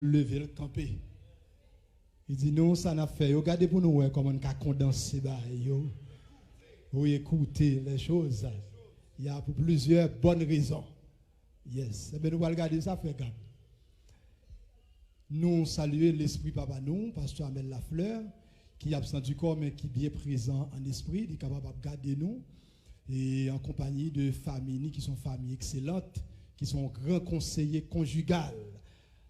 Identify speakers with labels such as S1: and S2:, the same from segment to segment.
S1: lever le camper. Il dit non, ça n'a fait. Regardez pour nous comment on a condensé ou écouter les choses. Il y a pour plusieurs bonnes raisons. Yes. Et bien nous allons regarder ça, frère Gab. Nous saluons l'esprit papa nous, pasteur Amel Lafleur, qui est absent du corps mais qui est bien présent en esprit, il est capable de garder nous, et en compagnie de familles qui sont familles excellentes, qui sont grands conseillers conjugales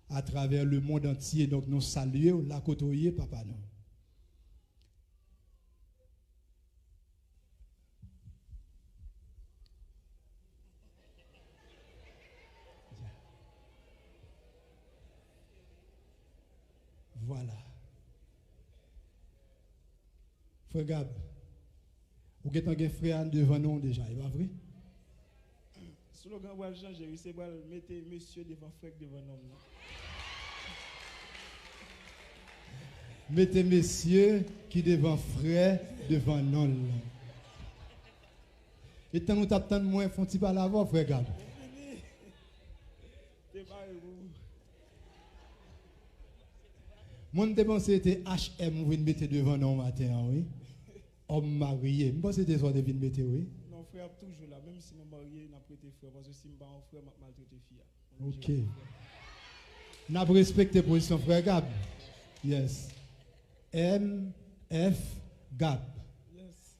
S1: à travers le monde entier. Donc nous saluons la côtoyer papa nous. Voilà. Frère Gab, vous avez un frère devant nous déjà, il va vrai?
S2: Slogan va changer, c'est pour mettre monsieur devant frère devant nous.
S1: Mettez monsieur qui devant frère devant nous. Et tant nous t'attendons moins, font-ils pas la voix, frère Gab? Mon pensé était HM, vous venez mettre devant nous matin, oui. Homme marié. Je pense que c'était ça de venir mettre, oui.
S2: Non, frère, toujours là. Même si nous mariés, nous prêté frère. Parce que si nous sommes frère, nous maltraité fille.
S1: Ok. Nous avons respecté la position frère Gab. Yes. M.F. Gab.
S2: Yes.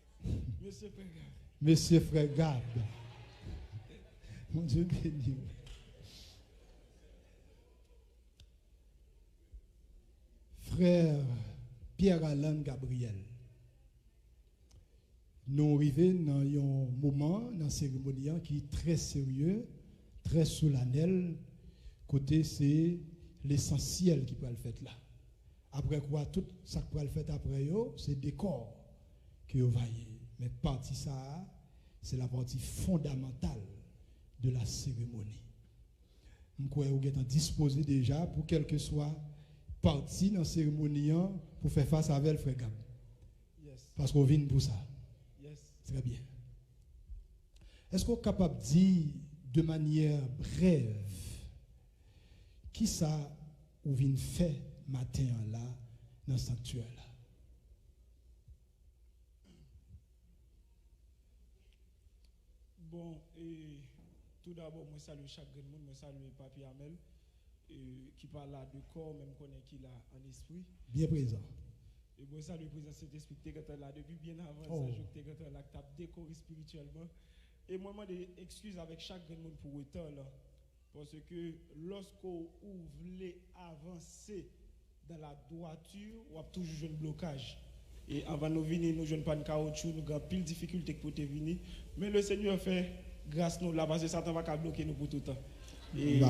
S2: Monsieur frère Gab.
S1: Monsieur frère Gab. Mon Dieu béni. Frère Pierre-Alain Gabriel, nous arrivons dans un moment, dans la cérémonie qui est très sérieux, très solennel. Côté, c'est l'essentiel qui peut le faire là. Après quoi, tout ça qui peut le faire après, c'est décor que vous voyez. Mais partie ça, c'est la partie fondamentale de la cérémonie. Nous croyons que vous êtes disposé déjà pour quel que soit parti dans la cérémonie pour faire face avec le frère Gab.
S2: Yes.
S1: Parce qu'on vient pour ça.
S2: Yes.
S1: Très bien. Est-ce qu'on est capable de dire de manière brève qui ça ou vient faire matin là dans le sanctuaire là?
S2: Bon, et tout d'abord, moi salue chaque monde, moi salue Papi Amel. Qui parle là de corps, même connaît qu'il a en esprit.
S1: Bien présent.
S2: Et bon, ça, le président Saint-Esprit, tu es là depuis bien avant
S1: Oh.
S2: ça, je tu es là, tu as décoré spirituellement. Et moi, je des excuses avec chaque monde pour autant là. Parce que lorsqu'on voulait avancer dans la droiture, on a toujours un blocage. Et avant de venir, nous ne pas de caoutchouc, nous avons pile de difficultés pour te venir. Mais le Seigneur fait grâce nous là, parce que Satan va bloquer nous pour tout le temps. Et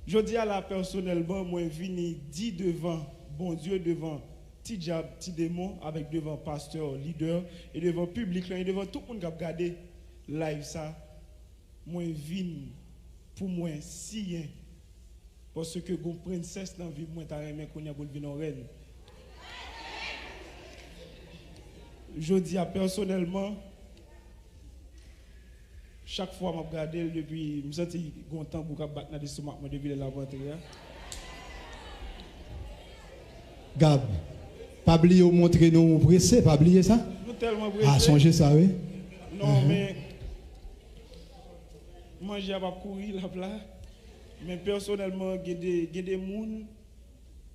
S2: je dis à la personnellement, moi, je viens dit devant, bon Dieu, devant petit diable, petit démon, avec devant pasteur, leader, et devant public, et devant tout le monde qui a regardé live ça, moi, je viens pour moi, si, parce que une princesse dans la vie, moi, je suis qu'on a pour venir en reine. Je dis à personnellement, chaque fois que je regarde depuis, je me sens content pour battre dans le stomac depuis l'aventure.
S1: Gab, pas oublier ou montrer nous pressés, pas oublier ça?
S2: Nous tellement pressés.
S1: Ah, songez ça, oui?
S2: Non, mais manger à pas courir là, mais personnellement, il y a des gens,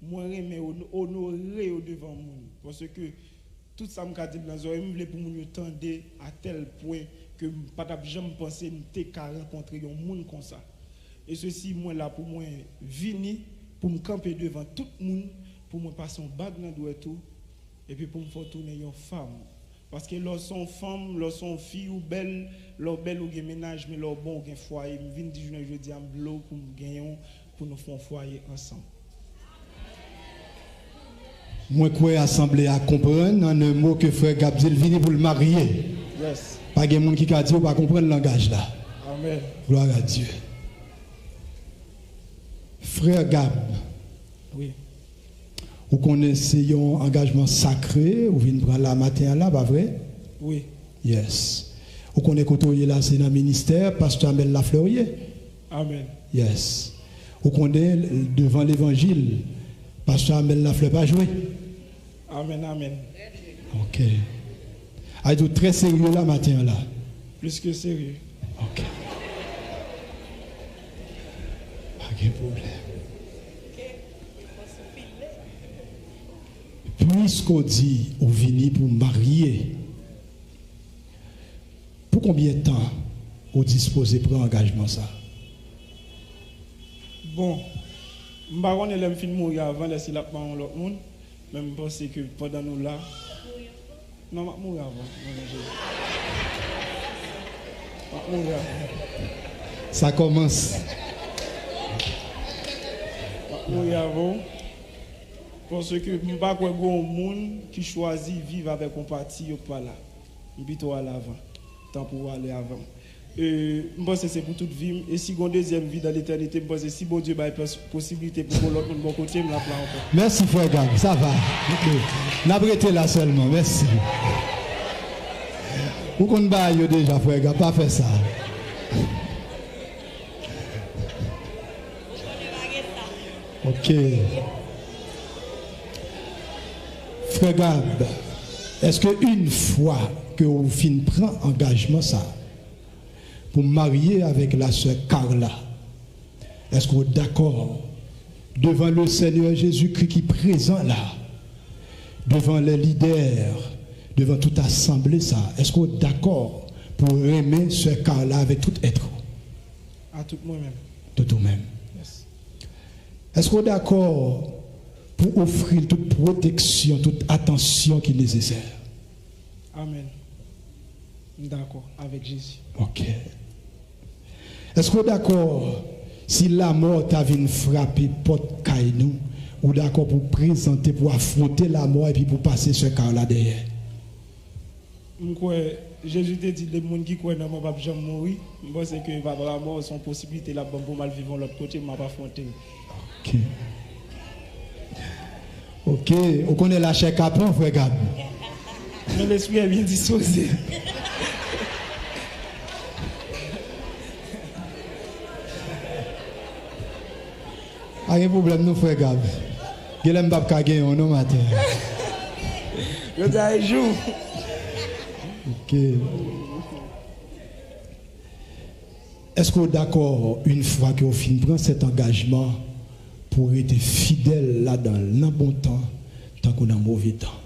S2: moi, je honorer devant les gens. Parce que tout ça, je dis dans je voulais pour nous tendre à tel point que je n'ai jamais pensé que je rencontrer un monde comme ça. Et ceci, moi, là, pour moi, venir, pour me camper devant tout le monde, pour me passer un bague dans le tout, et puis pour me faire tourner une femme. Parce que lorsqu'on femme, lorsqu'on fille ou belle, leur belle ou ménage, mais leur bon ou foyer, je viens dire jeudi en bloc pour me gagner, pour nous faire un foyer ensemble.
S1: Moi, quoi assemblée à comprendre en un mot que frère Gabriel vient pour le marier.
S2: Yes.
S1: Pas de monde qui a dit ou pas comprendre le langage là.
S2: Amen.
S1: Gloire à Dieu. Frère Gab.
S2: Oui.
S1: Vous connaissez un engagement sacré, vous venez prendre la matin là, pas vrai?
S2: Oui.
S1: Yes. Vous connaissez que là, c'est dans le ministère, pasteur Amel Lafleur.
S2: Amen.
S1: Yes. Vous connaissez devant l'évangile, Pasteur Amel Lafleur pas joué.
S2: Amen, amen.
S1: Ok. Ah, tout très sérieux là matin là.
S2: Plus que sérieux.
S1: Ok. Pas de problème. Puisqu'on dit on vient pour marier, pour combien de temps on dispose pour engagement ça?
S2: Bon, je ne sais pas si je film mourir avant de s'il a pas l'autre monde, mais je pense que pendant nous là, non, je vais mourir avant. Je vais mourir avant.
S1: Ça commence.
S2: Je vais mourir avant. Parce que je ne sais pas si il y a un monde qui choisit de vivre avec un parti ou pas là. Je vais plutôt aller avant. Tant pour aller avant. Je pense que c'est pour toute vie. Et si on a une deuxième vie dans l'éternité, je pense que si bon Dieu a une possibilité pour l'autre de mon côté, je vais l'appeler encore.
S1: Merci frère Gab, ça va. N'abrétez là seulement, merci. Vous connaissez déjà frère Gab, pas faire ça. Ok. Frère Gab, est-ce qu'une fois que vous fin prend engagement ça, pour marier avec la sœur Carla, est-ce que vous êtes d'accord devant le Seigneur Jésus-Christ qui est présent là, devant les leaders, devant toute assemblée ça, est-ce que vous êtes d'accord pour aimer sœur Carla avec tout être?
S2: À tout moi-même.
S1: De tout-même.
S2: Yes.
S1: Est-ce que vous êtes d'accord pour offrir toute protection, toute attention qui est nécessaire?
S2: Amen. D'accord, avec Jésus.
S1: Ok. Est-ce que vous êtes d'accord si la mort t'a vu frapper porte Kainou, ou d'accord pour présenter, pour affronter la mort et puis pour passer ce cas-là derrière?
S2: Jésus te dit, les gens qui croient dans la mort ne vont jamais mourir. Moi, c'est que la mort, son possibilité là pour mal vivre de l'autre côté, je ne vais pas affronter.
S1: Ok. Ok. On connaît la chair capon, frère Gab.
S2: Mais l'esprit est bien disposé.
S1: Pas de problème, nous, frère Gab. Guilhem Babka gagne un nom matin.
S2: Je dis un jour.
S1: Ok. Est-ce que vous êtes d'accord, une fois que vous finissez prendre cet engagement, pour être fidèle là dans le bon temps, tant qu'on a mauvais temps?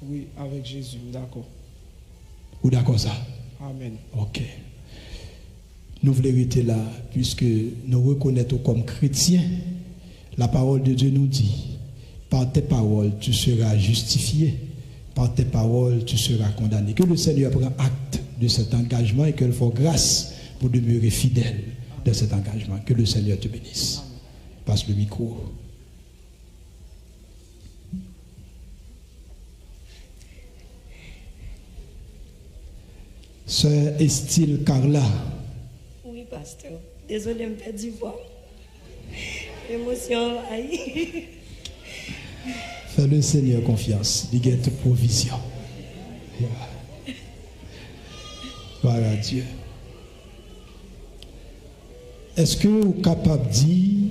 S2: Oui, avec Jésus, d'accord.
S1: Vous d'accord ça?
S2: Amen.
S1: Ok. Nous voulons rester là, puisque nous reconnaissons comme chrétiens, la parole de Dieu nous dit, par tes paroles, tu seras justifié, par tes paroles, tu seras condamné. Que le Seigneur prenne acte de cet engagement et qu'il fasse grâce pour demeurer fidèle de cet engagement. Que le Seigneur te bénisse. Amen. Passe le micro. Sœur Estile Carla.
S3: Oui, pasteur. Désolé, je me perds du voix. Émotion, aïe.
S1: Fais le Seigneur confiance. Il y a toute provision. Voilà Dieu. Est-ce que vous êtes capable de dire,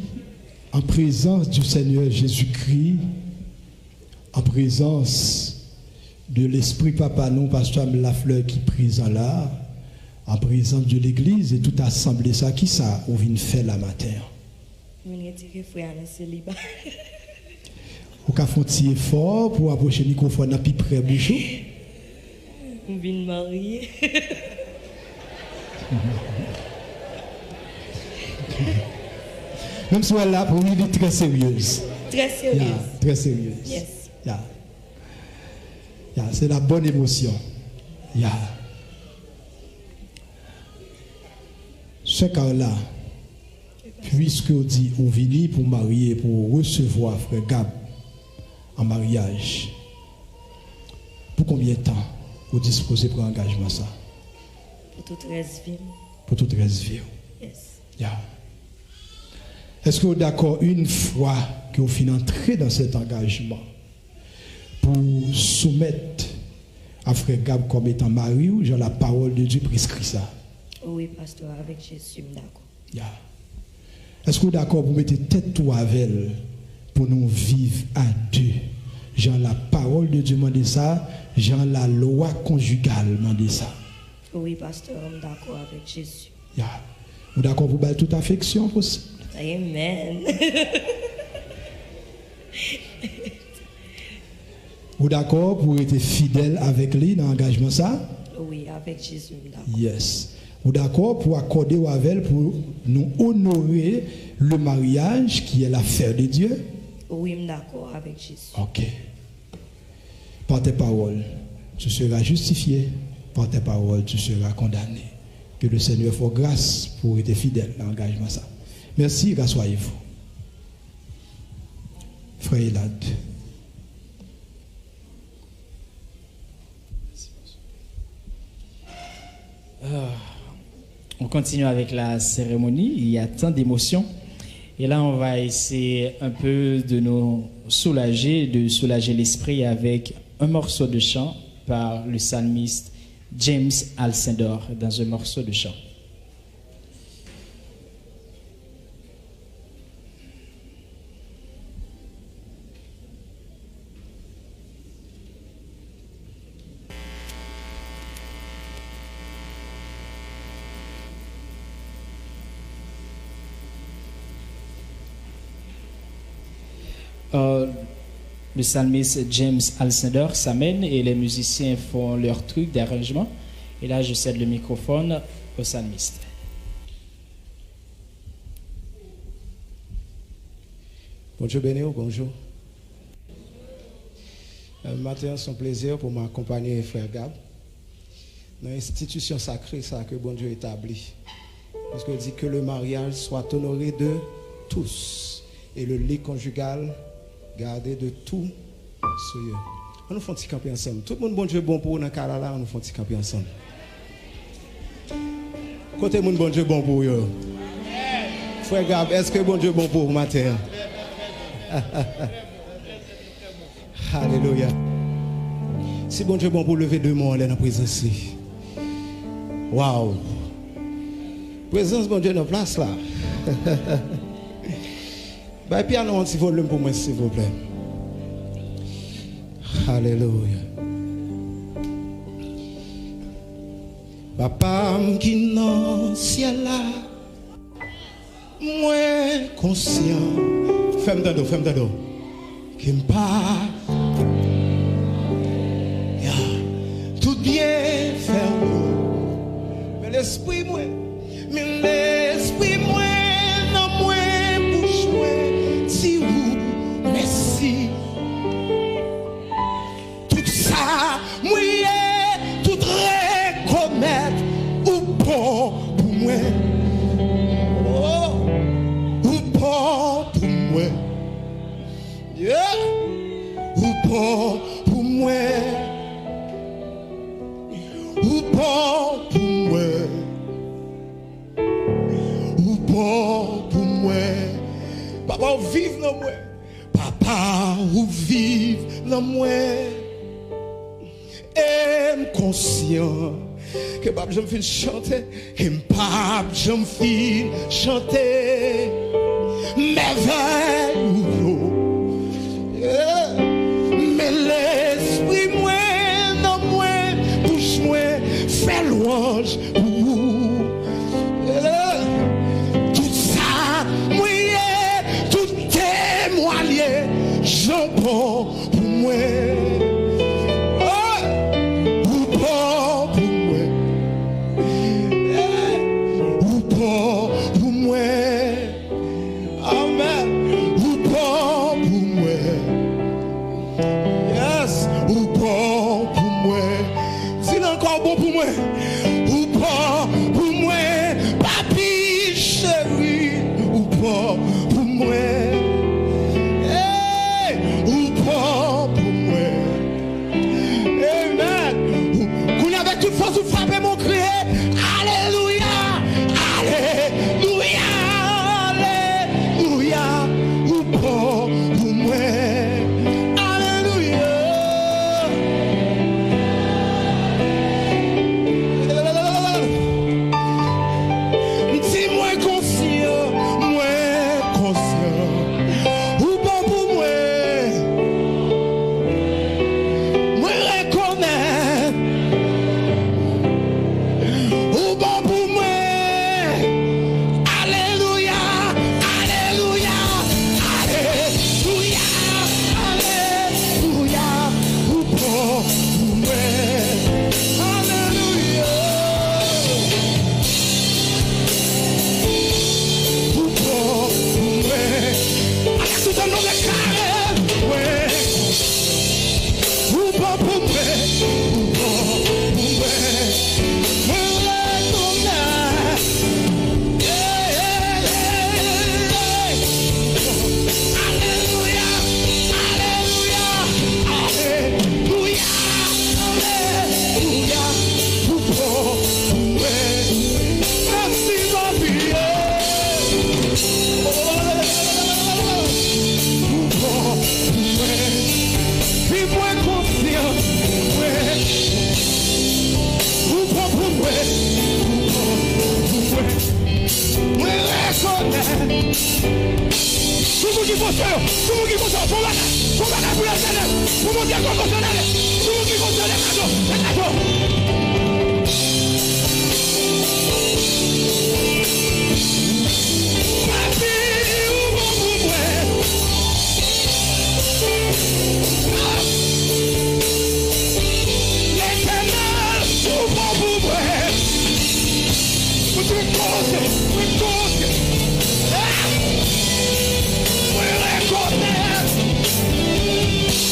S1: en présence du Seigneur Jésus-Christ, en présence de l'Esprit Papa, non, Pasteur Lafleur qui est présent là, en présence de l'Église et toute assemblée, ça, qui ça, on vient faire la matin?
S3: Je vais retirer frère dans le célibat.
S1: Vous avez fait un petit effort pour approcher le microphone à plus près bouchon?
S3: Je viens marier.
S1: Même si elle est là, pour lui, elle est très sérieuse.
S3: Très sérieuse.
S1: Yeah, très sérieuse.
S3: Yes.
S1: Yeah. Yeah, c'est la bonne émotion. Yeah. Ce cas-là, puisque on dit, on vient pour marier, pour recevoir frère Gab en mariage, pour combien de temps vous disposez pour engagement ça?
S3: Pour toute reste vie.
S1: Pour toute reste vie.
S3: Yes.
S1: Yeah. Est-ce que vous êtes d'accord une fois que vous finissez entrer dans cet engagement pour soumettre à frère Gab comme étant mari ou genre la parole de Dieu prescrit ça?
S3: Oui, pasteur, avec Jésus, d'accord.
S1: Yeah. Est-ce que vous êtes d'accord pour mettre tête tout avec elle, pour nous vivre à deux? Genre la parole de Dieu m'a dit ça, genre la loi conjugale m'a dit ça.
S3: Oui, pasteur, je suis d'accord avec Jésus.
S1: Yeah. Vous êtes d'accord pour battre toute affection possible?
S3: Amen.
S1: Vous êtes d'accord pour être fidèle avec lui dans l'engagement ça?
S3: Oui, avec Jésus, je suis d'accord.
S1: Yes. Vous êtes d'accord pour accorder avec elle pour nous honorer le mariage qui est l'affaire de Dieu?
S3: Oui, je suis d'accord avec Jésus.
S1: Ok. Par tes paroles, tu seras justifié. Par tes paroles, tu seras condamné. Que le Seigneur fasse grâce pour être fidèle dans l'engagement ça. Merci, rassoyez-vous. Frère Elad.
S4: On continue avec la cérémonie. Il y a tant d'émotions. Et là, on va essayer un peu de nous soulager, de soulager l'esprit avec un morceau de chant par le psalmiste James Alcindor dans un morceau de chant. Le psalmiste James Alcindor s'amène et les musiciens font leur truc d'arrangement. Et là, je cède le microphone au psalmiste.
S5: Bonjour Bénéo, bonjour. Matin, c'est un plaisir pour m'accompagner, frère Gab, dans l'institution sacrée ça que bon Dieu établit. Parce qu'il dit que le mariage soit honoré de tous et le lit conjugal gardé de tout souillure. On nous fait un petit camper ensemble. Tout le monde, bon Dieu, bon pour nous dans le cas là, on nous fait un petit camper ensemble. Côté mon bon Dieu, bon pour vous. Frère Gab, est-ce que bon Dieu, bon pour vous matin? Alléluia. Si bon Dieu, bon pour lever deux mains dans la présence. Waouh. Présence, bon Dieu, dans la place là. Bah, piano un petit volume pour moi, s'il vous plaît. Alléluia. Papa qui dans ciel là, moi conscient. Femme d'ado, qui me parle. Tout bien faire. Mais l'esprit moi, non moi, bouche moi, si vous, merci. Tout ça, moi, tout reconnaître, ou bon pour moi. Oh, ou bon pour moi. Yeah. Ou bon pour moi. Ou bon pour moi. Ou bon pour moi. Papa, ou vive dans moi. Papa, ou vive dans moi. Et conscient que papa, je me fais chanter. Et papa, je me fais chanter. Merveille. Mais l'esprit, moi, non, moi, bouche, moi, fait louange. Tout ça, moi, tout témoigné, j'en prends pour moi. Ou pas pour moi. Ou pas pour moi. Amen. Ou pas pour moi. Yes. Ou pas pour moi. Dis encore bon pour moi. Ou pas pour moi. Papi chéri. Ou pas pour moi. Hey. Ou pas
S6: ça nous déclare, ouais. Ou pas pour moi, ou pas pour moi. Moi, alléluia, alléluia, alléluia, alléluia. Ou pas pour moi. Merci, ma vie. Ou pas pour moi. Puis moi confiant, ouais. Ou pas pour moi. Moi reconnais. Tout le monde qui pense, tout le monde qui pense, pour la pour la scène, pour mon Dieu conventionnel, tout le monde qui pense, les cadeaux. Papi, ou bon pour moi. L'éternel, ou bon pour moi. With cause.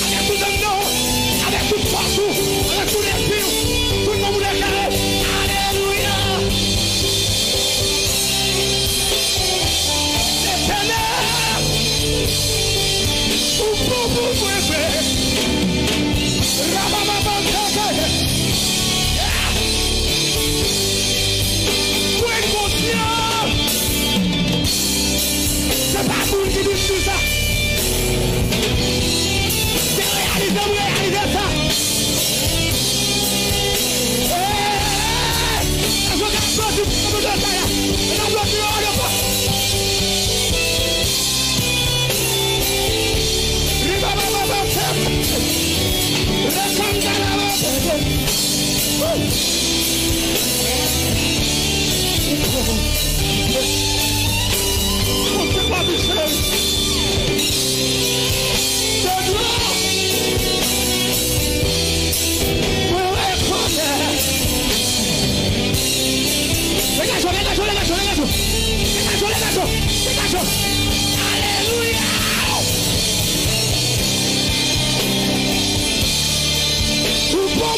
S6: Avec tout le nom, avec tout partout, avec tous les films, tout le monde vous déclare. Alléluia. L'éternel, ou pour vous frère. C'est pas vous qui dites tout ça. C'est réaliser ça. Je regarde pas du tout de ça. Je n'en bloque plus pas. Alléluia. Ou bon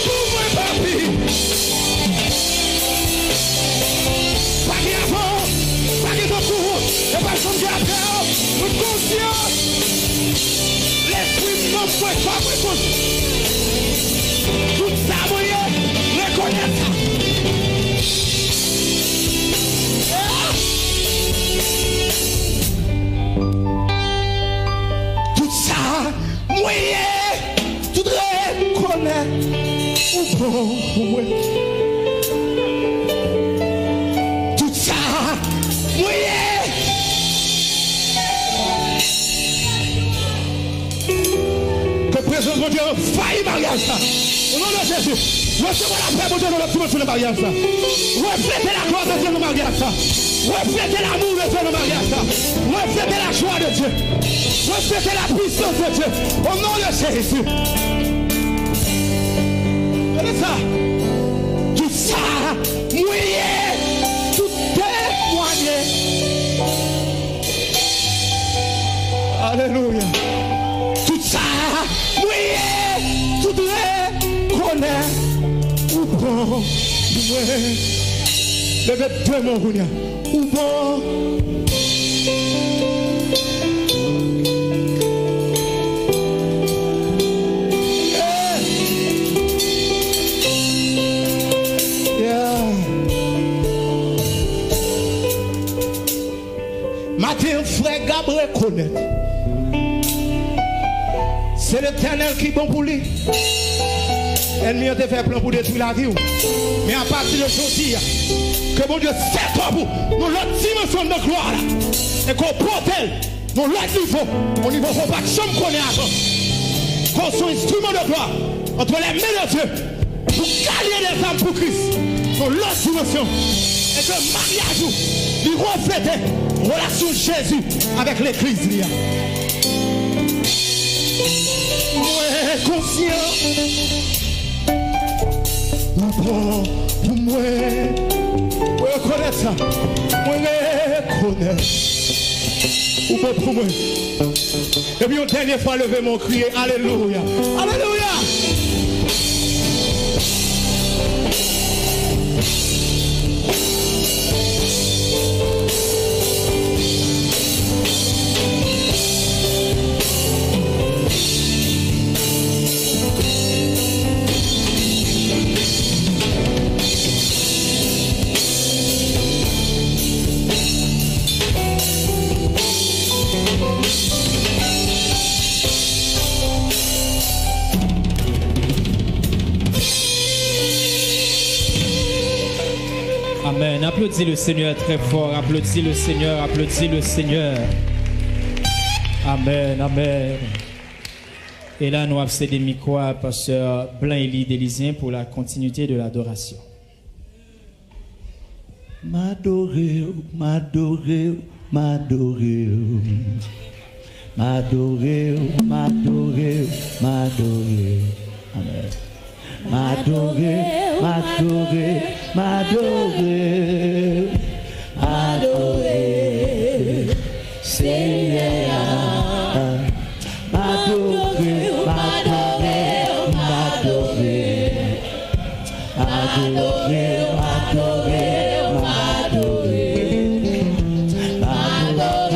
S6: pour moi, papi. Pas qu'il y a fort, pas qu'il y a beaucoup, et pas son diable, nous conscience. L'esprit non peut pas répondre. Tout ça, vous reconnaître ça. Tout ça, moyen, tout reconnaître. Ou bon, ouais. Tout ça, moyen. Que présence de Dieu faille mariage ça. Au nom de Jésus, recevez la paix de Dieu dans le petit de mariage ça. Reflétez la gloire de Dieu dans le mariage ça. Reflétez l'amour de Dieu dans le mariage ça. Reflétez la joie de Dieu. Reflétez la puissance de Dieu. Au nom de Jésus. C'est ça. Tout ça, mouillé, tout témoigné. Alléluia. Tout ça, mouillé, tout reconnaît. Ou bon, ouais. Levez deux mots, Rounia. Ou bon. Matin, frère Gabriel reconnaît. C'est l'Éternel qui est bon pour lui. Ennemi a fait plan pour détruire la vie. Mais à partir de aujourd'hui, que mon Dieu c'est pas vous. Nous l'autre dimension de gloire. Et qu'on porte elle. Nous l'autre niveau. Au niveau faut pas que je me connais avant. Qu'on soit instrument de gloire. Entre les mains de Dieu. Pour gagner les âmes pour Christ. Nous l'autre dimension. Et que mariage lui reflète relation de Jésus avec l'église. Moi conscient. Pour moi reconnaître ça. Moi reconnaître. Ou pas pour moi. Et puis une dernière fois, levez mon cri. Alléluia. Alléluia.
S4: Amen. Applaudis le Seigneur très fort. Applaudis le Seigneur. Applaudis le Seigneur. Amen. Amen. Et là, nous avons cédé le micro à pasteur Blanc-Élie d'Élysée pour la continuité de l'adoration.
S7: M'adorer, m'adorer, m'adorer. M'adorer, m'adorer, m'adorer. Amen. M'adorer, m'adorer, m'adorer, adorer, Seigneur. M'adorer, m'adorer, m'adorer, adorer, m'adorer, m'adorer, m'adorer,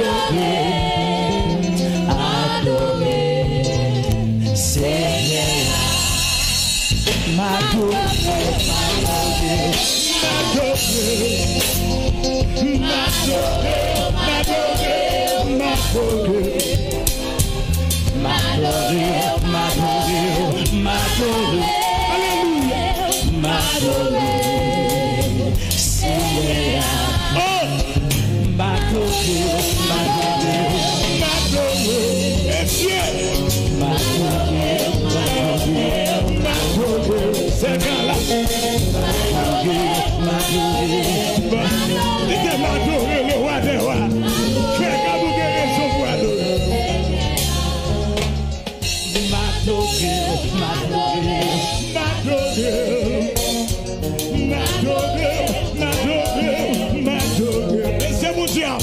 S7: m'adorer, adorer, Seigneur.
S6: Laissez-moi dire.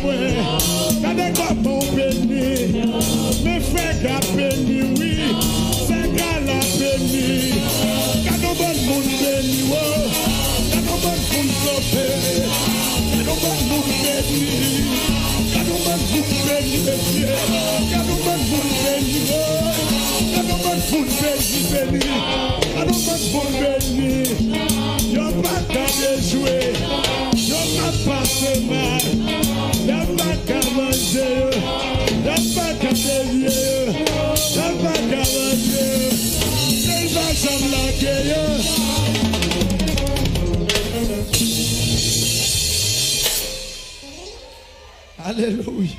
S6: moi. Regardez comment on bénit. Mes frères qui béni, oui. C'est qu'à la béni. Quand on va le monde béni, quand on va le monde sauvé. Quand on va le monde béni. Quand on va le monde béni, monsieur. Quand on va le monde béni, quand on va le monde béni. Quand on va le monde béni. Y'a pas qu'à déjouer. Y'a pas de mal. Y'a pas qu'à manger. Y'a pas qu'à délier. Y'a pas qu'à manger. Il va s'en blaguer.
S1: Alléluia.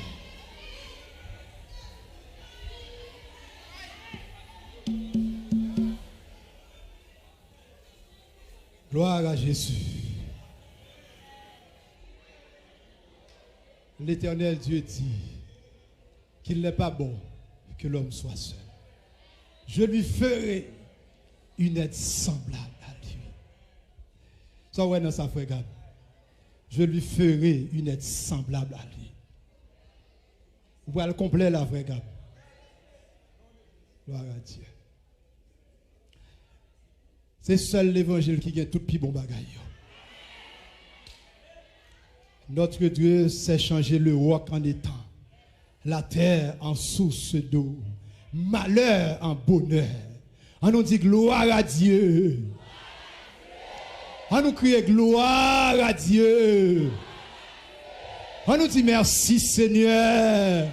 S1: Gloire à Jésus. L'Éternel Dieu dit qu'il n'est pas bon que l'homme soit seul. Je lui ferai une aide semblable à lui. Ça ouais dans sa frère Gab. Je lui ferai une aide semblable à lui. Vous voyez le complet là, frère Gab. Gloire à Dieu. C'est seul l'évangile qui gagne tout le plus bon bagaille. Notre Dieu sait changer le roc en étang, la terre en source d'eau, malheur en bonheur. On nous dit gloire à Dieu. On nous crie gloire à Dieu. On nous dit merci Seigneur.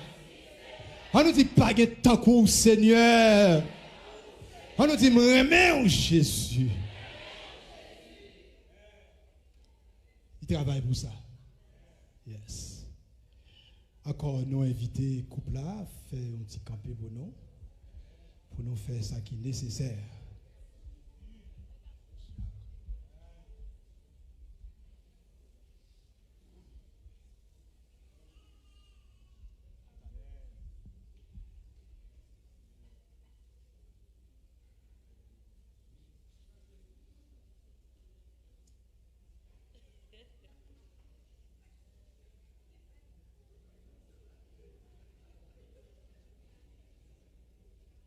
S1: On nous dit pas de temps pour Seigneur. On nous dit remets Jésus. Il travaille pour ça. Yes. Encore nous inviter couple là, faire un petit campé pour nous faire ça qui est nécessaire.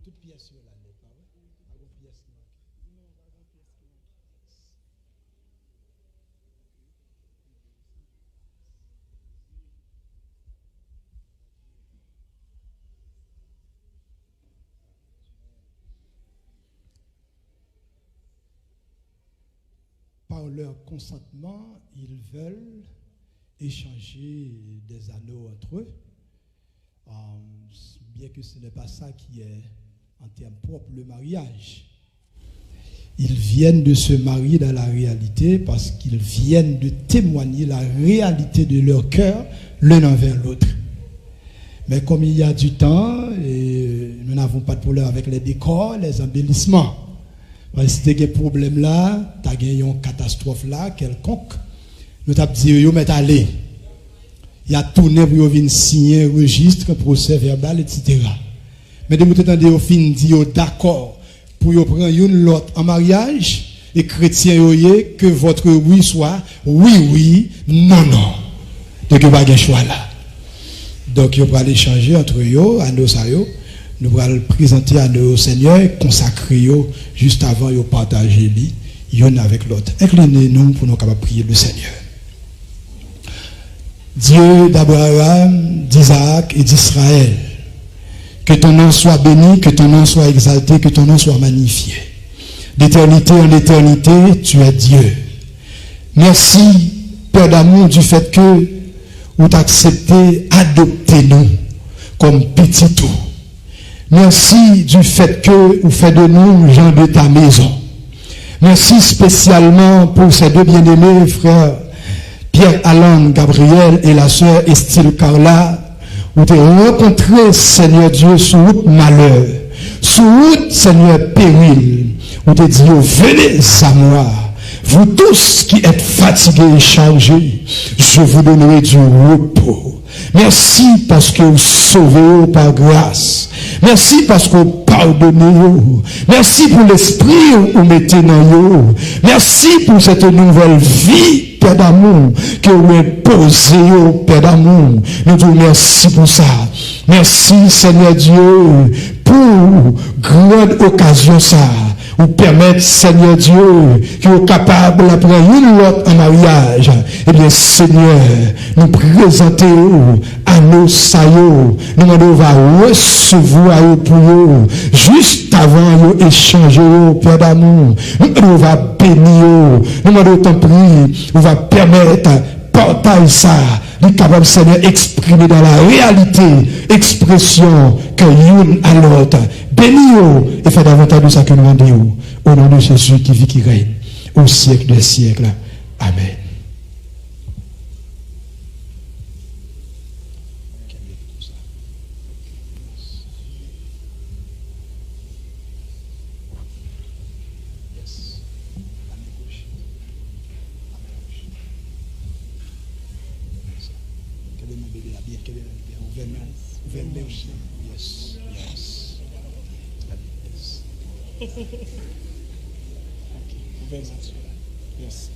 S1: Toute pièce sur la lettre, pas une pièce qui manque. Non, pas une pièce qui manque. Par leur consentement, ils veulent échanger des anneaux entre eux. Bien que ce n'est pas ça qui est en termes propres le mariage. Ils viennent de se marier dans la réalité parce qu'ils viennent de témoigner la réalité de leur cœur l'un envers l'autre. Mais comme il y a du temps, et nous n'avons pas de problème avec les décors, les embellissements. Parce que si tu as un problème là, tu as une catastrophe là, quelconque, nous t'avons dit, yo, mais allez. Il y a tourné pour venir signer un registre, procès verbal, etc. Mais de vous entendre au fin dit d'accord pour prendre une l'autre en mariage et chrétien que votre oui soit oui, non. Donc il n'y a pas de choix là. Donc il va aller changer entre eux, à nos aïeux. Nous allons le présenter à nos Seigneur, consacrer juste avant de partager l'un avec l'autre. Inclinez-nous pour nous capables de prier le Seigneur. Dieu d'Abraham, d'Isaac et d'Israël, que ton nom soit béni, que ton nom soit exalté, que ton nom soit magnifié. D'éternité en éternité, tu es Dieu. Merci, Père d'amour, du fait que vous accepté adopter nous comme petits tout. Merci du fait que vous faites de nous gens de ta maison. Merci spécialement pour ces deux bien-aimés frères Pierre-Alain Gabriel et la sœur Estelle Carla, où tu as rencontré, Seigneur Dieu, sous route malheur, sous route, Seigneur, péril, où tu as dit, venez à moi, vous tous qui êtes fatigués et chargés, je vous donnerai du repos. Merci parce que vous sauvez par grâce. Merci parce que vous pardonnez. Merci pour l'esprit que vous mettez dans vous. Merci pour cette nouvelle vie Père d'amour, que vous imposez, Père d'amour. Nous te remercions pour ça. Merci, Seigneur Dieu, pour grande occasion ça. Vous permettre, Seigneur Dieu, que vous capable après une autre en mariage. Eh bien, Seigneur, nous présentons à nos saillots. Nous on va recevoir pour eux. Juste avant de échanger, Père d'amour. Nous va bénir. Nous on t'en prie. On va permettre, partage ça. Nous capable, Seigneur, exprimer dans la réalité, expression que l'une à l'autre. Bénis-nous et fais davantage de ça que nous demandons. Au nom de Jésus qui vit, qui règne, au siècle des siècles. Amen.
S2: Yes.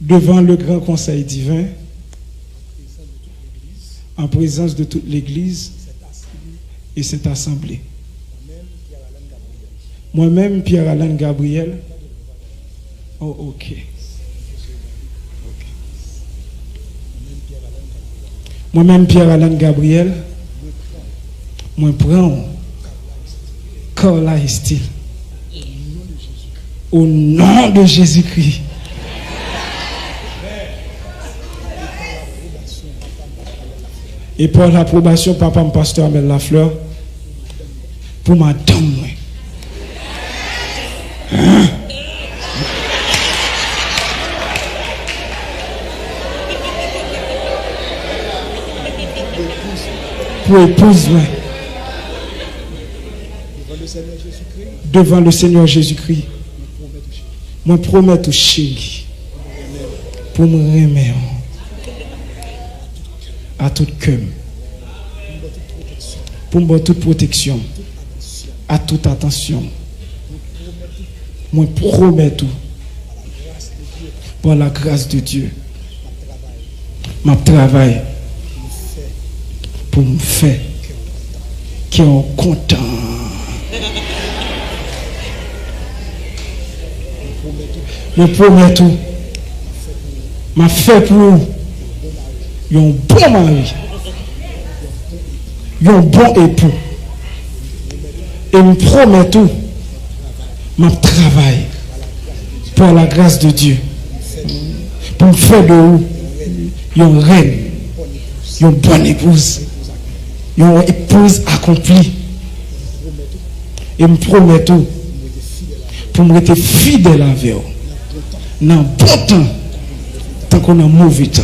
S2: Devant le grand conseil divin, en présence de toute l'Église et cette assemblée. Moi-même, Pierre-Alain Gabriel. Oh, ok. Moi-même, Pierre-Alain Gabriel. Moi, prends Carla Estil. Au nom de Jésus-Christ. Et pour l'approbation, papa, pasteur Amel Lafleur, pour madame. Hein? Pour épouse, devant le Seigneur Jésus-Christ, moi promets tout chéri, pour me remettre à tout cœur, pour me toute protection, à toute attention. Moi promets tout, par la grâce de Dieu, ma travail pour me faire qui est content. Je promets tout, m'a fait pour un bon mari, un bon époux. Et me promets tout, ma travail pour la grâce de Dieu, pour me faire de vous une reine, une bonne épouse, une épouse accomplie. Et me promets tout, pour me rester fidèle avec vous. Dans bon temps, tant qu'on a mauvais temps.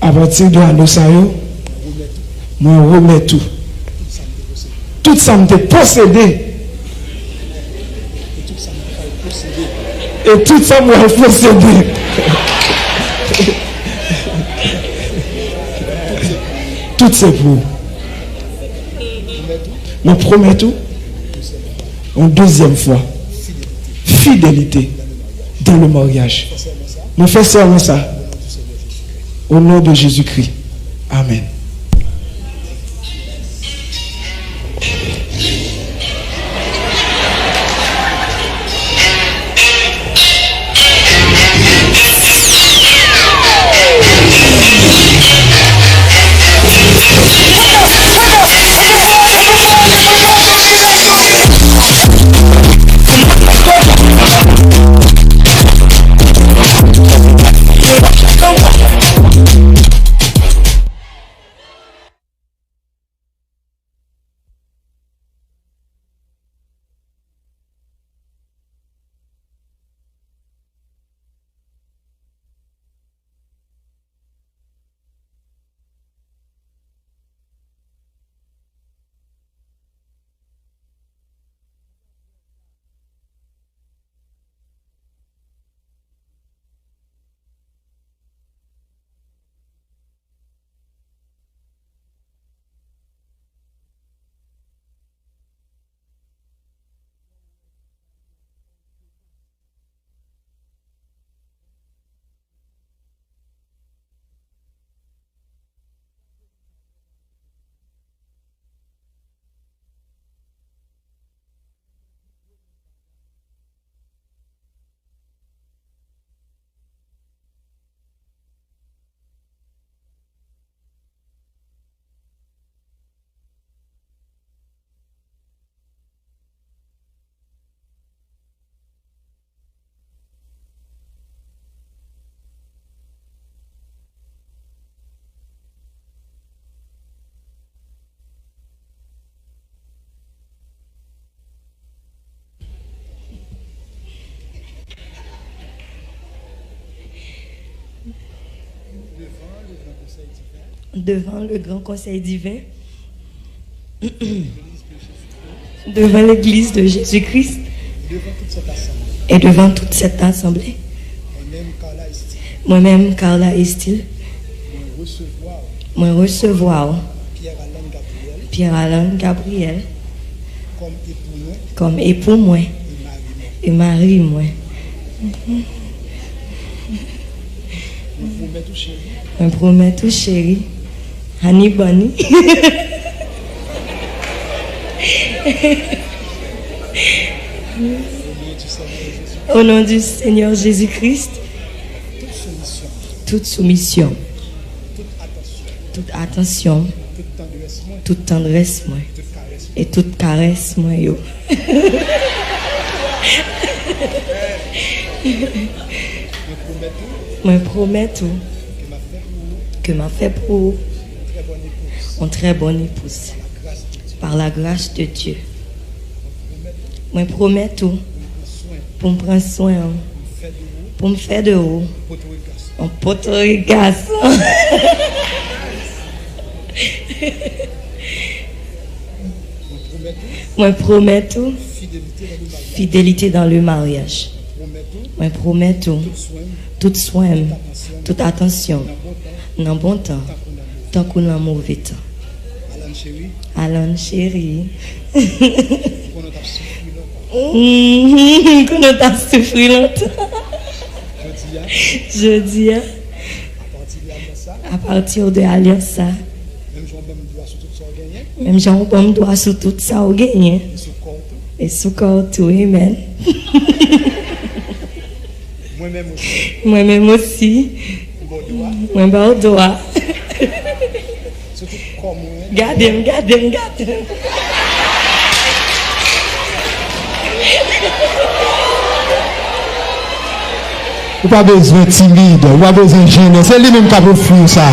S2: À partir de l'Annosayo, moi je remets tout. Tout ça me possédé. Et tout ça me possédé. Tout c'est pour. Je promets tout. Une deuxième fois. Fidélité dans le mariage. Je fais seulement ça. Au nom de Jésus-Christ. Amen.
S3: devant le grand conseil divin, devant l'église de Jésus-Christ et devant toute cette assemblée. Moi-même, Carla Estil, moi recevoir Pierre-Alain Gabriel comme époux moi et mari moi. Je promets tout chéri, Annie Bonnie. Au nom du Seigneur Jésus-Christ, toute soumission, toute attention, toute tendresse, moi, et toute caresse, moi, yo. Moi, promets tout que m'a fait pour une très bonne épouse, par la grâce de Dieu. Moi, promets tout pour me prendre soin, pour me faire de haut, en poterie garçon. Moi, promets tout fidélité dans le mariage. Moi, promets tout soin, toute attention, dans bon temps, tant qu'on a mauvais temps. Alan chéri. Qu'on a souffri longtemps. Je dis, à partir de l'alliance, même Jean Bam doit sur tout ça au gagné. Et sous corps tout, amen. Moi-même aussi. Moi-même doigt. Gardez-moi.
S6: Ou pas besoin de timide, ou pas besoin de gêner. C'est lui-même qui a pour fuir ça.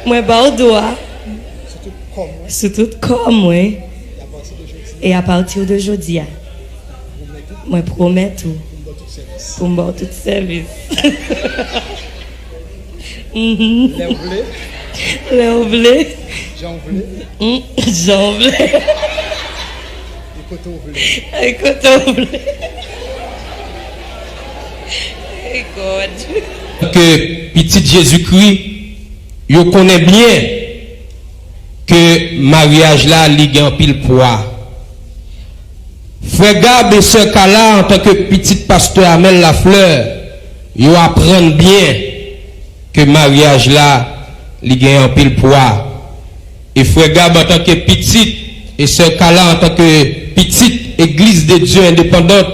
S3: Moi, doigt. Sur tout comme moi. Et à partir d'aujourd'hui, moi, promets tout. Pour me tout service. Léon blé. Jean blé. Et coton blé.
S8: Que petit Jésus-Christ, il connaît bien que mariage là, il a un pile poids. Frère Gab et Sœur Kala, en tant que petit pasteur Amel Lafleur, ils apprennent bien que mariage là, il a un pile poids. Et Frère Gab en tant que petit, et Sœur Kala en tant que petite église de Dieu indépendante,